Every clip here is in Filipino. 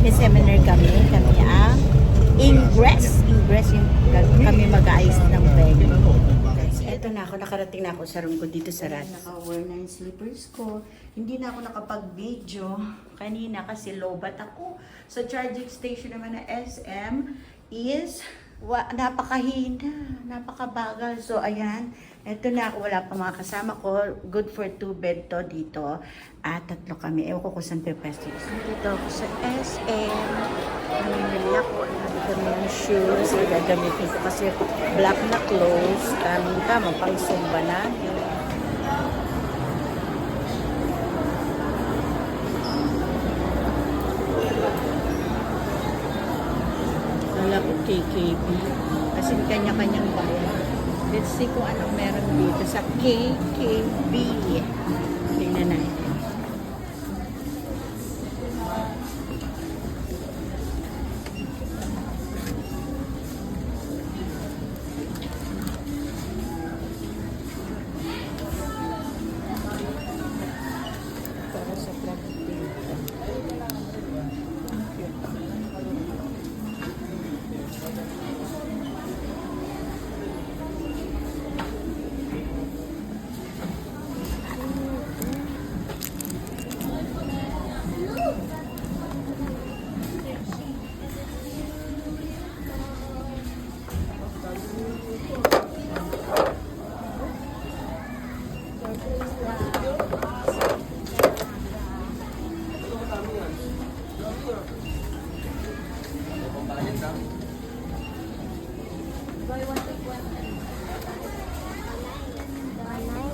may seminar kami ang Ingress yung kami mag-aayos ng venue. Eto na ako, nakarating na ako sa room ko dito sa RAD. Naka-wear na yung slippers ko. Hindi na ako nakapag-video kanina kasi lobat ako. Sa charging station naman na SM is napakahina, napakabagal. So ayan, eto na ako, wala pa mga kasama ko. Good for 2 bed to dito. At 3 kami. Ewan ko kung saan pepesto. Dito ako sa SM. Namimili ako. Nandito kami ng shoes. Gagamitin ko kasi black na clothes. Tamang pang Zumba na. Wala ko KKB. Kasi kanya-kanyang bayan. Let's see kung anong meron dito sa KKB. Tingnan natin. Para sa plastic.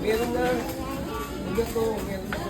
Meron na. Ito, meron na.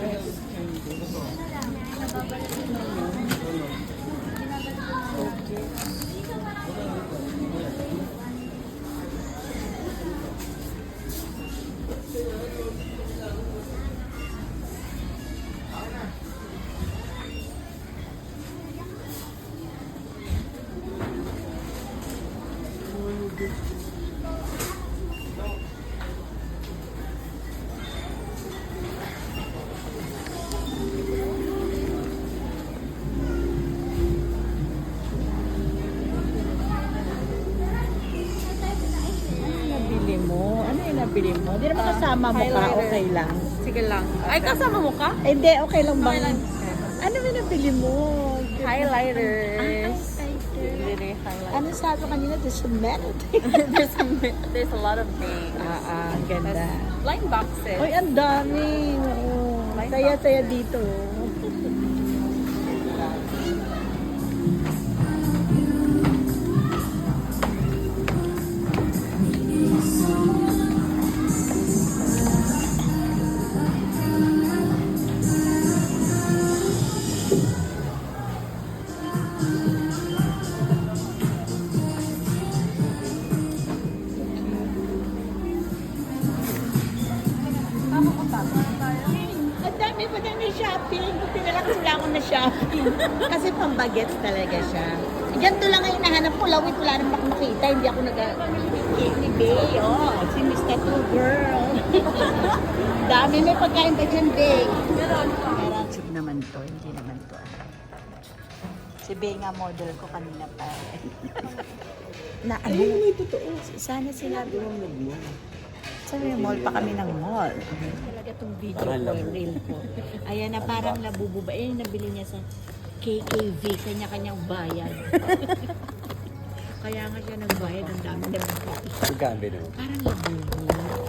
Nabili mo? Hindi naman kasama mo ka, okay lang. Sige lang. Ay, kasama mo ka? Eh, hindi, okay lang ba? Okay lang. Ano ba nabili mo? Highlighters. Highlighter. Literally highlighters. Ano sabi kanina? There's a metal. There's a lot of things. Ganda. Line boxes. Uy, ang dami. Oo. Saya-saya dito. Ang dami pa na shopping. Buti na lang kasi wala akong na-shopping. Kasi pambagets talaga siya. Ganito lang ngayon nahanap ko. Lawit, wala naman ako makita. Hindi ako ni Bay. Oh, si Miss Tattoo Girl. Dami may pagkain pa dyan, Bay. Meron. Sub naman to. Hindi naman to. Si Bay nga model ko kanina pa. Na ano? Ay, may totoo. Sana sinabi mo mo. Sabi may mall pa kami ng mall. Talaga itong video ko, reel ko. Ayan na, parang labubo ba? Eh, nabili niya sa KKV, kanya-kanyang bayad. Kaya nga siya nagbayad, ang dami na Magkano no? parang labubo.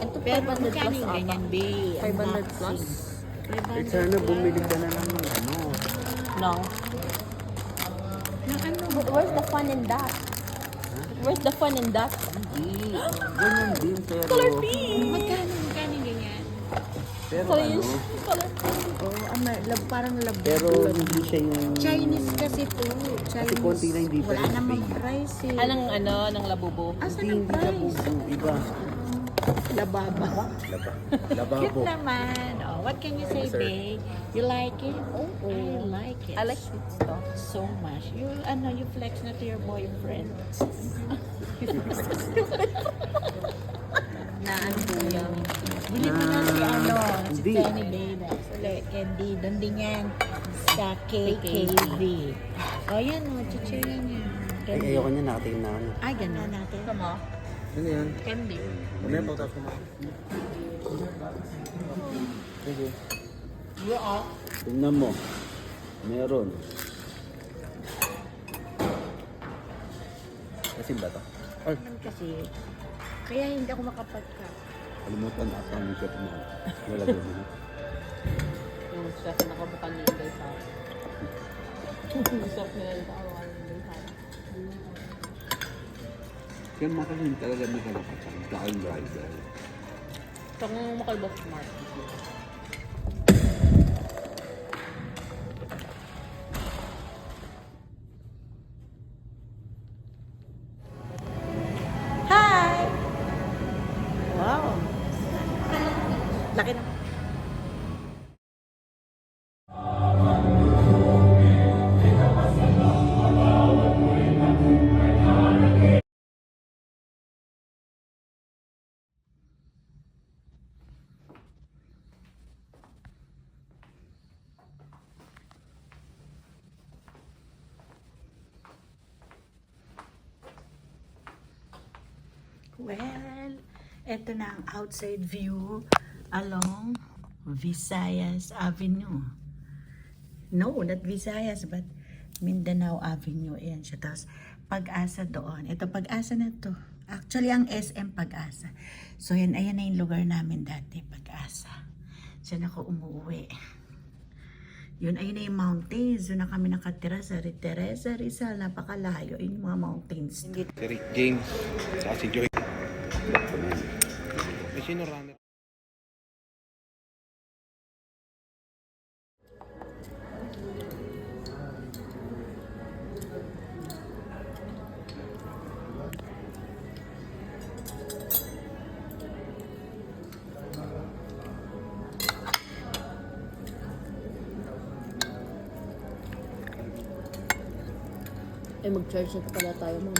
Ito, Pero 500 magkano plus yung ata. ganyan, babe? 500 plus? 500 Sana bumili ka na ng ano. No. Ng ano? But where's the fun in that? Where's the fun in that? Hindi. Ganyan din pero. Color pink! Magkano yung ganyan? Pero Color ano. color pink. Oh, parang labubo. Pero hindi siya yung. Chinese kasi to. Chinese. konti lang yung difference, Wala namang babe. price eh. Anong ng labubo? Asan Hindi ang price? labubo. Iba. Lababa. Lababo. Cute naman. Oh, what can you say, Sir. babe? You like it? Oh, I like it. I like sweet stuff. So much. You flex na to your boyfriend. na ano po yan. Bili mo na si si Hindi. Jenny Babe. Candy, doon din yan sa KKV. Oh, yan o. Chichira niya. Ay, ayoko niya, nakatingin na ako niya. Ay, gano'n natin. Come on. Ano yan? Candy. Mamaya pa tapos kumain. Sige. Tingnan mo. Meron. Kasi ba to? Ay, Naman kasi, kaya hindi ako makapagka. kalimutan na ako ang chef mo. Wala ba din? Yung chef na nakabukan ni Inday Sara. Yung chef na nakabukan ni Inday Sara. Kaya makalim talaga may kalapatan. Dahil driver. So, kung makalbos smart. Hi! Wow! Laki na. Well, eto na ang outside view along Visayas Avenue. No, not Visayas, but Mindanao Avenue. Ayan siya. Tapos, Pag-asa doon. Ito, Pag-asa na to. Actually, ang SM Pag-asa. So, yan, ayan na yung lugar namin dati, Pag-asa. Diyan ako umuwi. Yun, ayun na yung mountains. Doon na kami nakatira sa Teresa, Rizal. Napakalayo. Yun yung mga mountains. Si Rick James. Saka si Joy. May sino runner? Eh, mag-charge na pala tayo, ma'am.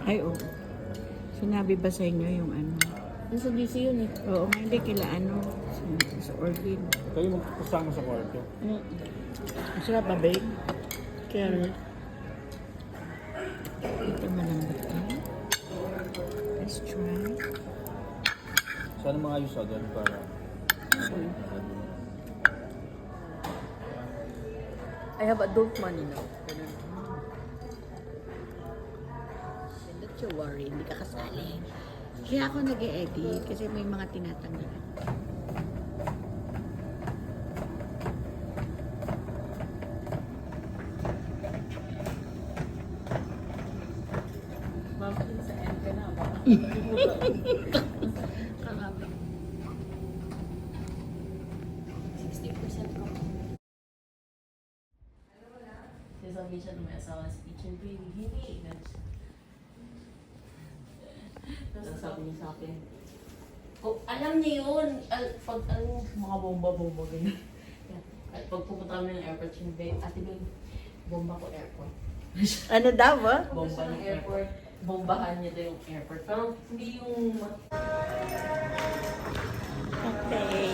Ay, oo. Sinabi ba sa inyo yung ano? Nasa DC yun eh. Oo, nga, hindi kila ano. Sa Orvin. Kayo magkasama sa kwarto. Masarap ba, babe? Carrot. Ito malambot ka. Let's try. Sana mga ayos agad para... I have adult money now. Don't you worry, hindi ka kasali. Kaya ako nag-e-edit kasi may mga tinatanggihan. Ma'am, sa end ka na. Kakaba. 60% ko. Sasabihin siya ng may asawa sa kitchen, baby, hindi. Tapos sabi niya sa akin, oh, alam niya yun, pag mga bomba-bomba ganyan. At pag pupunta kami ng airport, siya, babe, ate babe, bomba ko airport. Ano daw, ba? Bomba ng airport. Bombahan niya daw yung airport. Pero hindi yung... Okay.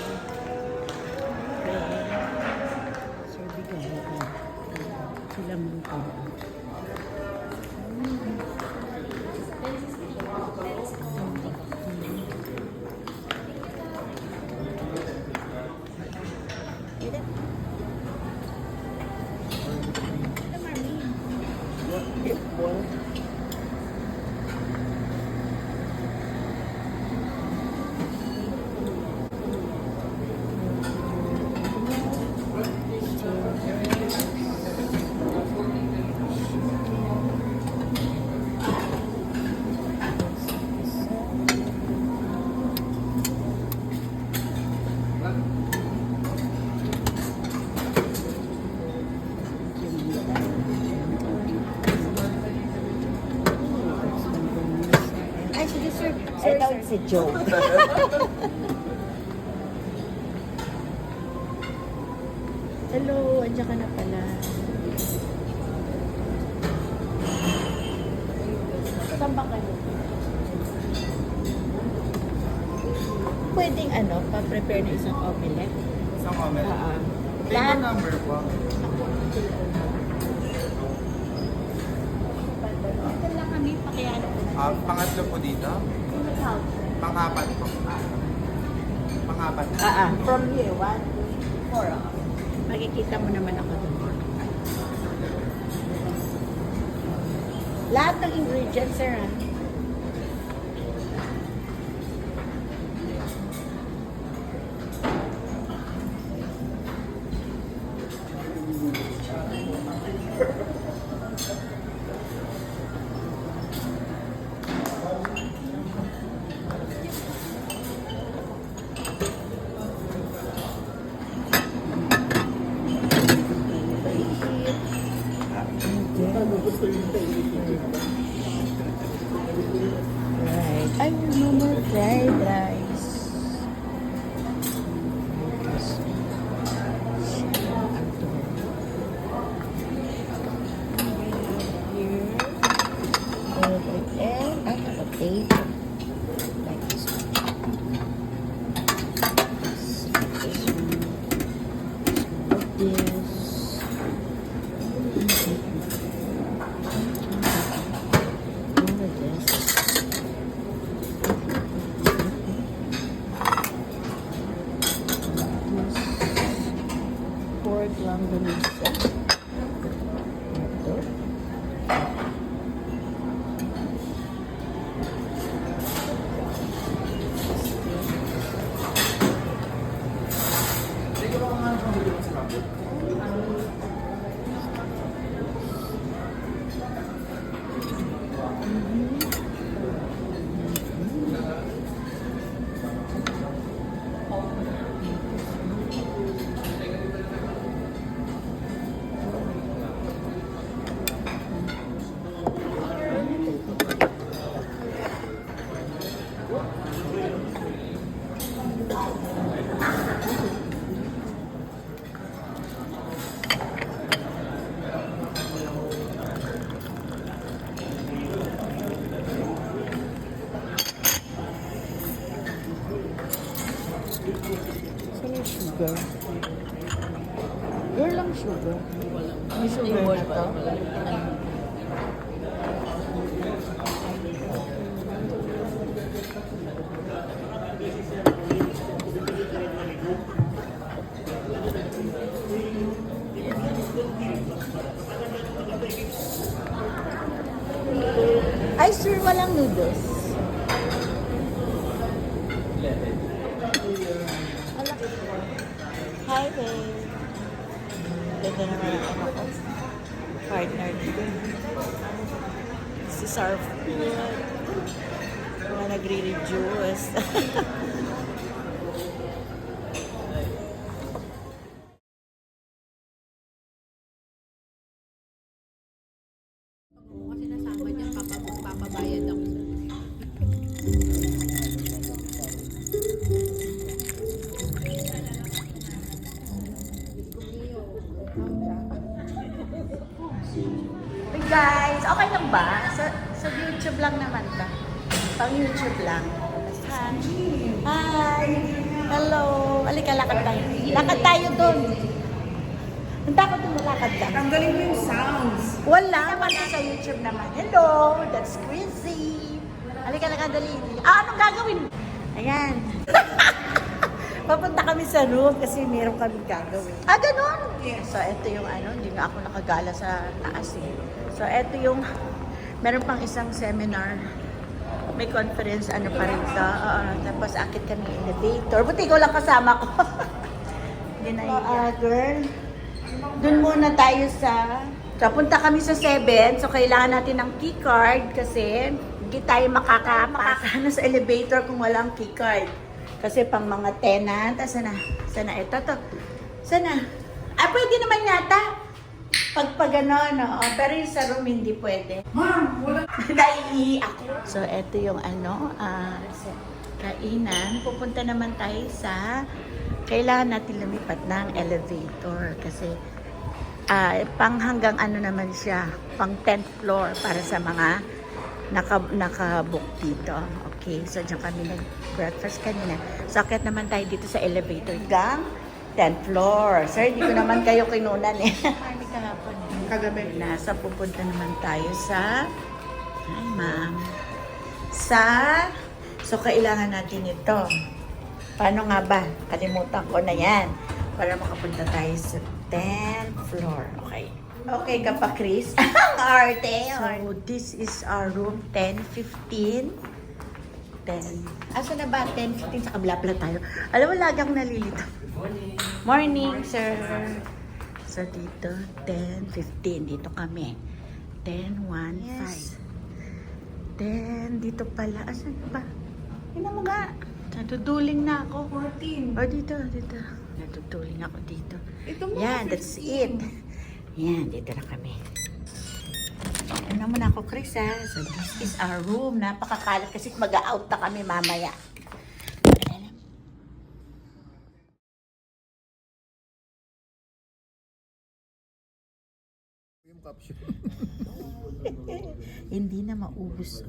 So, bigay ko. Sila mo ko. Ay, sige, sir. Sir, daw si Joe. Hello, andiyan ka na pala. Saan ba kayo? Pwedeng ano, pa-prepare na isang omelette. Isang comment. Lahat. Table number po. kami, pakiano po. Pangatlo po dito. Pang-apat po. Pang-apat. From here, 1, 2, 4. Makikita mo naman ako doon. Lahat ng ingredients, sir, ha? Right. Ay, no more fried rice. Here. And I have a potato. Like this one. This. Pork longganisa. Ito. Saan yung sugar? Girl lang sugar. May sugar na to? Ay, sir, walang noodles. Hi, babe. Ganda naman ang ano ko. Partner dito. This is our food. Mga nagre-reduce. Kasi nasama niya, papabayad ako. Hey guys, okay lang ba? Sa YouTube lang naman ta. Pang YouTube lang. Hi. Hi. Hello. Alika, lakad tayo. Lakad tayo doon. Ang takot yung malakad lang. Ang galing mo yung sounds. Wala sa YouTube naman. Hello, that's crazy. Alika, lakad, dali. Anong gagawin? Ayan. Papunta kami sa room kasi meron kami gagawin. Ganun? Yes. So, ito yung hindi nga ako nakagala sa taas eh. So, ito yung, meron pang isang seminar. May conference, pa rin ka. Tapos, akit kami elevator. Buti ikaw lang kasama ko. Hindi na girl. Doon muna tayo punta kami sa 7. So, kailangan natin ng key card kasi hindi tayo makakapasana sa elevator kung walang key card. Kasi pang mga tenant, sana ito to. Sana. Pwede naman yata. Pag gano'n, no? Pero yung sa room hindi pwede. Ma'am, wala. Naiihi ako. So, ito yung kainan. Pupunta naman tayo sa, kailangan natin lumipat ng elevator. Kasi, pang hanggang naman siya, pang 10th floor para sa mga nakabook dito. Okay, so dyan kami nag-breakfast kanina. So, akit naman tayo dito sa elevator gang 10th floor. Sir, hindi ko naman kayo kinunan eh. Hindi kahapon. Kagabi. Nasa pupunta naman tayo sa Hi, ma'am. So, kailangan natin ito. Paano nga ba? Kalimutan ko na yan. Para makapunta tayo sa 10th floor. Okay. Okay ka pa, Chris? Ang arte. So, this is our room, 1015. 10. Asa na ba? 10:15 sa kabila pala tayo. Alam mo, lagi akong nalilito. Morning, sir. So, dito, 10:15. Dito kami. 10:15. Yes. Then, dito pala. Asan ba? Tingnan mo nga. Natutuling na ako. 14. Oh, dito. Natutuling ako dito. Ito mo, Yan, that's it. Yan, dito na kami. Ano naman ako, Chris, ha? So, this is our room. Napakakalat kasi mag-out na kami mamaya. Hindi na maubos.